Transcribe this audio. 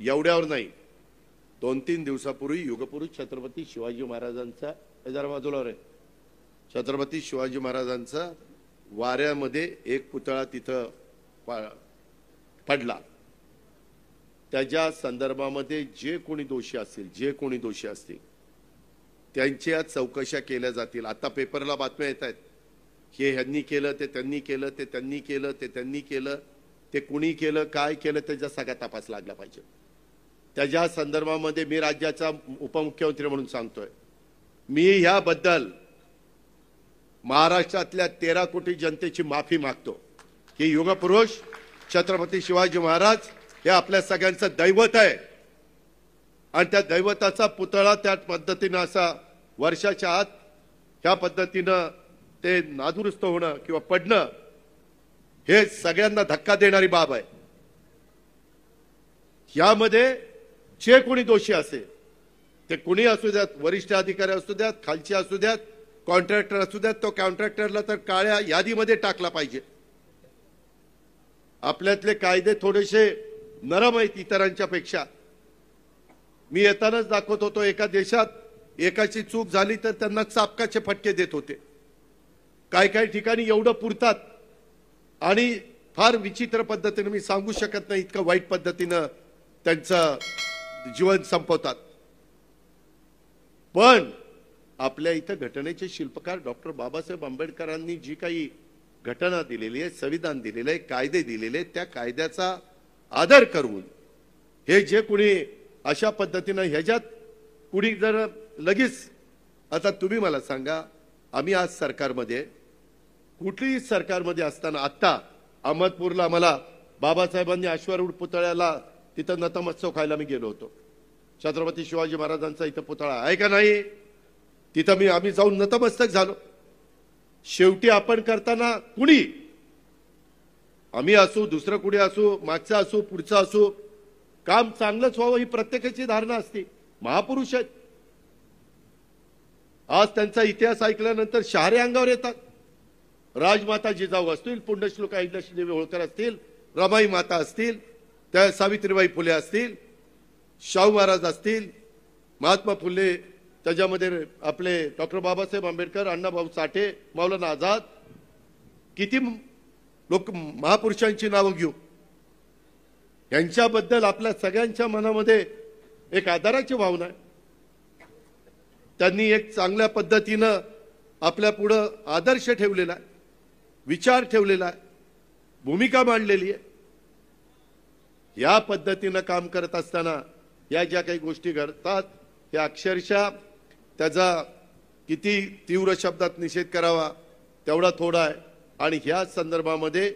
एवढ्यावर नाही, 2-3 दिवसापूर्वी युगपुरुष छत्रपती शिवाजी महाराजांचा जरा बाजूला रे छत्रपती शिवाजी महाराजांचा वाऱ्यामध्ये एक पुतळा तिथं पडला। त्याच्या संदर्भामध्ये जे कोणी दोषी असतील त्यांच्या चौकशा केल्या जातील। आता पेपरला बातम्या येत आहेत की ह्यांनी केलं, ते त्यांनी केलं, ते त्यांनी केलं, ते त्यांनी केलं, ते कुणी केलं, काय केलं, त्याचा सगळा तपास लागला पाहिजे। त्याच्या संदर्भामध्ये मी राज्याचा उपमुख्यमंत्री म्हणून सांगतोय, मी ह्याबद्दल महाराष्ट्रातल्या 13 कोटी जनतेची माफी मागतो की युगपुरुष छत्रपती शिवाजी महाराज हे आपल्या सगळ्यांचं दैवत आहे आणि त्या दैवताचा पुतळा त्या पद्धतीने असा वर्षाच्या आत ह्या पद्धतीने ते नादुरुस्त होणं किंवा पडणं हे सगळ्यांना धक्का देणारी बाब आहे। यामध्ये जे कोणी दोषी असेल ते कोणी असू द्यात, वरिष्ठ अधिकारी असू द्यात, खालचे असू द्यात, कॉन्ट्रॅक्टर असू द्यात, तो कॉन्ट्रॅक्टरला तर काळ्या यादीमध्ये टाकला पाहिजे। आपल्यातले कायदे थोडेसे नरम आहेत इतरांच्या पेक्षा। मी येतानाच दाखवत होतो, एका देशात एकाची चूक झाली तर त्यांना चापकाचे फटके देत होते। काही ठिकाणी एवढं पुरतात आणि फार विचित्र पद्धतीने, मी सांगू शकत नाही इतकं वाईट पद्धतीने त्यांचं जीवन संपवतात। पण आपल्या इथं घटनेचे शिल्पकार डॉक्टर बाबासाहेब आंबेडकरांनी जी काही घटना दिलेली आहे, संविधान दिलेलं आहे, कायदे दिलेले, त्या कायद्याचा आदर करून हे जे कोणी अशा पद्धतीने ह्याच्यात कुणी जर लगेच, आता तुम्ही मला सांगा, आम्ही आज सरकारमध्ये, कुठलीही सरकारमध्ये असताना, आता अहमदपूरला आम्हाला बाबासाहेबांनी अश्वारूढ पुतळ्याला तिथं नतमस्तक व्हायला मी गेलो होतो। छत्रपती शिवाजी महाराजांचा इथं पुतळा आहे का नाही, तिथं आम्ही जाऊन नतमस्तक झालो। शेवटी आपण करताना कुणी, आम्ही असू, दुसरं कुणी असू, मागचं असू, पुढचं असू, काम चांगलंच व्हावं ही प्रत्येकाची धारणा असते। महापुरुष आहेत, आज त्यांचा इतिहास ऐकल्यानंतर शहारे अंगावर येतात। राजमाता जिजाऊ असतील, पुण्यश्लोक अहिल्यादेवी होळकर असतील, रमाई माता असतील, त्या सावित्रीबाई फुले असतील, शाहू महाराज असतील, महात्मा फुले, त्याच्यामध्ये आपले डॉक्टर बाबासाहेब आंबेडकर, अण्णाभाऊ साठे, मौलाना आझाद, किती लोक महापुरुषांची नावं घेऊ। यांच्याबद्दल आपल्या सगळ्यांच्या मनामध्ये एक आदराची भावना आहे। त्यांनी एक चांगल्या पद्धतीनं आपल्या पुढे आदर्श ठेवलेला आहे, विचार ठेवलेला आहे, भूमिका मांडलेली आहे। या पद्धतीनं काम करत असताना या ज्या काही गोष्टी घडतात त्या अक्षरशः त्याचा किती तीव्र शब्दात निषेध करावा तेवढा थोडा आहे। आणि ह्या संदर्भामध्ये